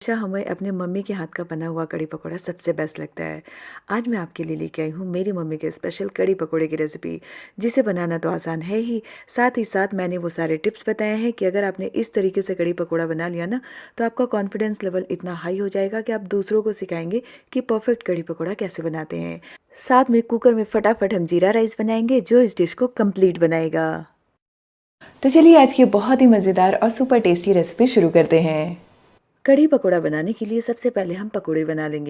हमेशा हमें अपने मम्मी के हाथ का बना हुआ कढ़ी पकौड़ा सबसे बेस्ट लगता है। आज मैं आपके लिए लेके आई हूँ मेरी मम्मी के स्पेशल कढ़ी पकौड़े की रेसिपी, जिसे बनाना तो आसान है ही, साथ ही साथ मैंने वो सारे टिप्स बताए हैं कि अगर आपने इस तरीके से कढ़ी पकौड़ा बना लिया ना, तो आपका कॉन्फिडेंस लेवल इतना हाई हो जाएगा कि आप दूसरों को सिखाएंगे कि परफेक्ट कढ़ी पकौड़ा कैसे बनाते हैं। साथ में कुकर में फटाफट हम जीरा राइस बनाएंगे, जो इस डिश को कंप्लीट बनाएगा। तो चलिए आज की बहुत ही मज़ेदार और सुपर टेस्टी रेसिपी शुरू करते हैं। कढ़ी पकौड़ा बनाने के लिए सबसे पहले हम पकौड़े बना लेंगे।